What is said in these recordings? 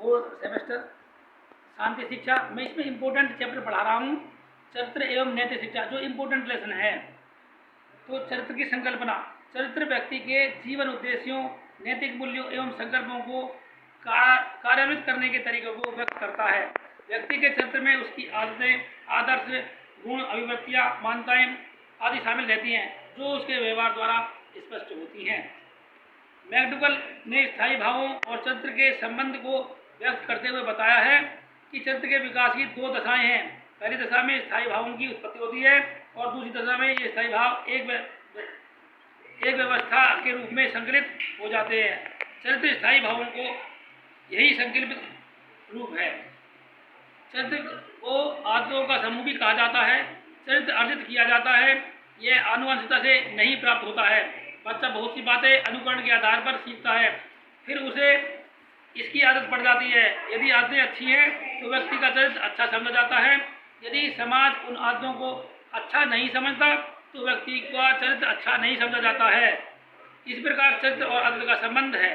4 semester शांति शिक्षा। मैं इसमें इम्पोर्टेंट चैप्टर पढ़ा रहा हूँ, चरित्र एवं नैतिक शिक्षा, जो इम्पोर्टेंट लेसन है। तो चरित्र की संकल्पना, चरित्र व्यक्ति के जीवन उद्देश्यों, नैतिक मूल्यों एवं संकल्पों को कार्यान्वित करने के तरीकों को व्यक्त करता है। व्यक्ति के चरित्र में उसकी आदतें, आदर्श, गुण, अभिव्यक्तियाँ, मान्यताएं आदि शामिल रहती हैं, जो उसके व्यवहार द्वारा स्पष्ट होती हैं। मैकडूगल ने स्थायी भावों और चरित्र के संबंध को व्यक्त करते हुए बताया है कि चरित्र के विकास की 2 दशाएं हैं। पहली दशा में स्थायी भावों की उत्पत्ति होती है और दूसरी दशा में ये स्थायी भाव एक व्यवस्था के रूप में संकलित हो जाते हैं। चरित्र स्थायी भावों को यही संकल्पित रूप है। चरित्र को आदतों का समूह भी कहा जाता है। चरित्र अर्जित किया जाता है, यह आनुवंशिकता से नहीं प्राप्त होता है। बच्चा बहुत सी बातें अनुकरण के आधार पर सीखता है, फिर उसे इसकी आदत पड़ जाती है। यदि आदतें अच्छी हैं तो व्यक्ति का चरित्र अच्छा समझा जाता है। यदि समाज उन आदतों को अच्छा नहीं समझता तो व्यक्ति का चरित्र अच्छा नहीं समझा जाता है। इस प्रकार चरित्र और आदत का संबंध है।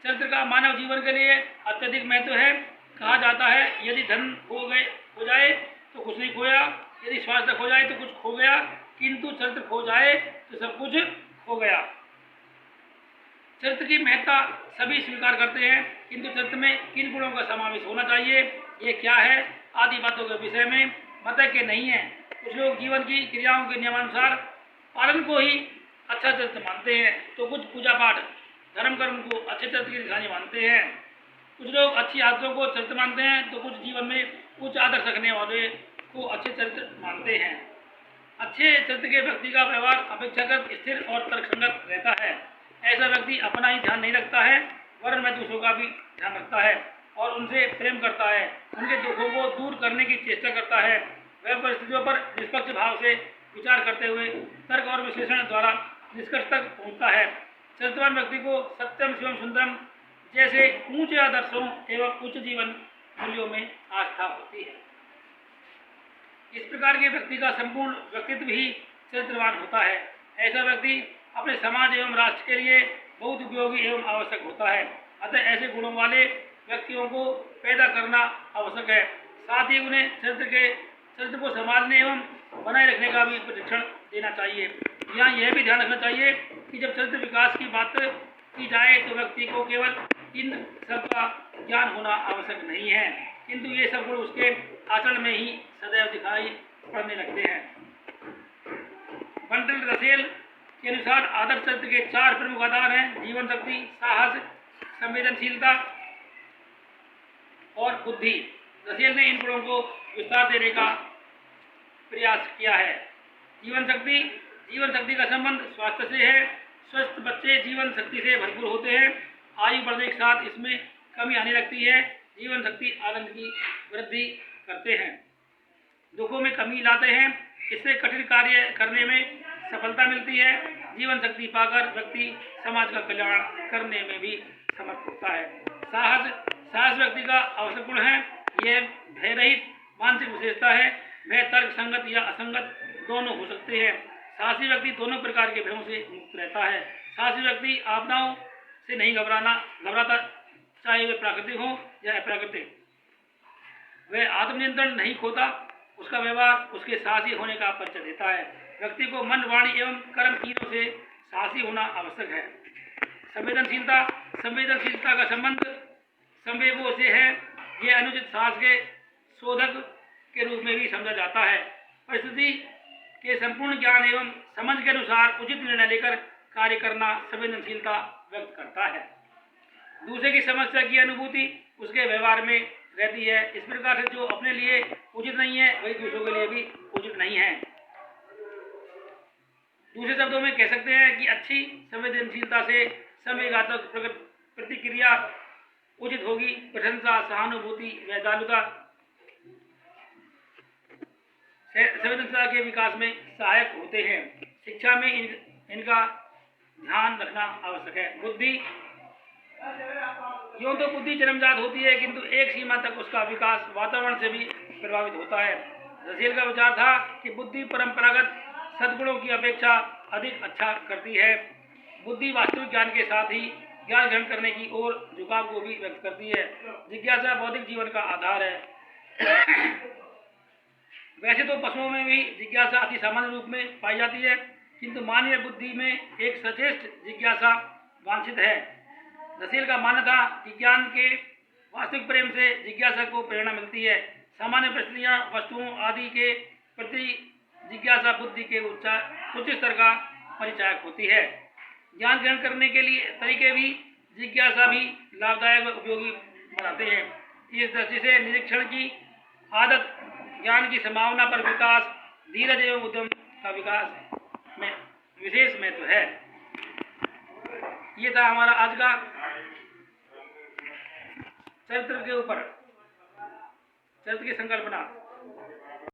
चरित्र का मानव जीवन के लिए अत्यधिक महत्व है। कहा जाता है, यदि धन खो जाए तो कुछ नहीं खोया, यदि स्वास्थ्य खो जाए तो कुछ खो गया, किंतु चरित्र खो जाए तो सब कुछ खो गया। चरित्र की महत्ता सभी स्वीकार करते हैं, किंतु चरित्र में किन गुणों का समावेश होना चाहिए, ये क्या है, आदि बातों के विषय में मत के नहीं है। कुछ लोग जीवन की क्रियाओं के नियमानुसार पालन को ही अच्छा चरित्र मानते हैं, तो कुछ पूजा पाठ, धर्म कर्म को अच्छे चरित्र की निशानी मानते हैं। कुछ लोग अच्छी आदतों को चरित्र मानते हैं, तो कुछ जीवन में उच्च आदर्श रखने वाले को अच्छे चरित्र मानते हैं। अच्छे चरित्र के व्यक्ति का व्यवहार अपेक्षाकृत स्थिर और तर्कसंगत रहता है। ऐसा व्यक्ति अपना ही ध्यान नहीं रखता है, वरन में दूसरों का भी ध्यान रखता है और उनसे प्रेम करता है, उनके दुखों को दूर करने की चेष्टा करता है। वह परिस्थितियों पर निष्पक्ष भाव से विचार करते हुए तर्क और विश्लेषण द्वारा निष्कर्ष तक पहुँचता है। चरित्रवान व्यक्ति को सत्यम शिवम सुंदरम जैसे ऊंचे आदर्शों एवं उच्च जीवन मूल्यों में आस्था होती है। इस प्रकार के व्यक्ति का संपूर्ण व्यक्तित्व ही चरित्रवान होता है। ऐसा व्यक्ति अपने समाज एवं राष्ट्र के लिए बहुत उपयोगी एवं आवश्यक होता है। अतः ऐसे गुणों वाले व्यक्तियों को पैदा करना आवश्यक है। साथ ही उन्हें चरित्र को संभालने एवं बनाए रखने का भी प्रशिक्षण देना चाहिए। यहाँ यह भी ध्यान रखना चाहिए कि जब चरित्र विकास की बात की जाए तो व्यक्ति को केवल इन सब का ज्ञान होना आवश्यक नहीं है, किंतु ये सब गुण उसके आचरण में ही सदैव दिखाई पड़ने लगते हैं। बर्टराल्ड रसेल के अनुसार आदर्श चरित्र के 4 प्रमुख आधार हैं: जीवन शक्ति, साहस, संवेदनशीलता और बुद्धि। रसेल ने इन गुणों को विस्तार देने का प्रयास किया है। जीवन शक्ति का संबंध स्वास्थ्य से है। स्वस्थ बच्चे जीवन शक्ति से भरपूर होते हैं। आयु बढ़ने के साथ इसमें कमी आने लगती है। जीवन शक्ति आनंद की वृद्धि करते हैं, दुखों में कमी लाते हैं। इससे कठिन कार्य करने में सफलता मिलती है। जीवन शक्ति पाकर व्यक्ति समाज का कल्याण करने में भी समर्थ होता है। साहस व्यक्ति का आवश्यक गुण है। यह भय रहित मानसिक विशेषता है। वह तर्क संगत या असंगत दोनों हो सकते हैं। साहसी व्यक्ति दोनों प्रकार के भयों से मुक्त रहता है। साहसी व्यक्ति आपदाओं से नहीं घबराता, चाहे वे प्राकृतिक हों या अप्राकृतिक। वह आत्मनियंत्रण नहीं खोता। उसका व्यवहार उसके साहसी होने का परिचय देता है। व्यक्ति को मन, वाणी एवं कर्म तीनों से साहसी होना आवश्यक है। संवेदनशीलता का संबंध संवेगों से है। यह अनुचित साहस के शोधक के रूप में भी समझा जाता है। परिस्थिति के संपूर्ण ज्ञान एवं समझ के अनुसार उचित निर्णय लेकर कार्य करना संवेदनशीलता व्यक्त करता है। दूसरे की समस्या की अनुभूति उसके व्यवहार में रहती है। इस प्रकार से जो अपने लिए उचित नहीं है वही दूसरों के लिए भी उचित नहीं है। दूसरे शब्दों में कह सकते हैं कि अच्छी संवेदनशीलता से संवेगात्मक प्रतिक्रिया उचित होगी। प्रशंसा, सहानुभूति व दयालुता संवेदनशीलता के विकास में सहायक होते हैं। शिक्षा में इनका ध्यान रखना आवश्यक है। बुद्धि, यूँ तो बुद्धि जन्मजात होती है, किंतु एक सीमा तक उसका विकास वातावरण से भी प्रभावित होता है। रसेल का विचार था कि बुद्धि परंपरागत सद्गुणों की अपेक्षा अधिक अच्छा करती है। बुद्धि वास्तविक ज्ञान के साथ ही ज्ञान ग्रहण करने की ओर झुकाव को भी व्यक्त करती है। जिज्ञासा बौद्धिक जीवन का आधार है। वैसे तो पशुओं में भी जिज्ञासा अति सामान्य रूप में पाई जाती है, किंतु मानवीय बुद्धि में एक सचेष्ट जिज्ञासा वांछित है। रसेल का मानना था कि ज्ञान के वास्तविक प्रेम से जिज्ञासा को प्रेरणा मिलती है। सामान्य परिस्थितियां, वस्तुओं आदि के प्रति जिज्ञासा बुद्धि के उच्च स्तर का परिचायक होती है। ज्ञान ग्रहण करने के लिए तरीके भी जिज्ञासा भी लाभदायक व उपयोगी बनाते हैं। इस दृष्टि से निरीक्षण की आदत ज्ञान की संभावना पर विकास, धीरज एवं उद्यम का विकास में विशेष महत्व है। ये था हमारा आज का चरित्र के ऊपर, चरित्र की संकल्पना।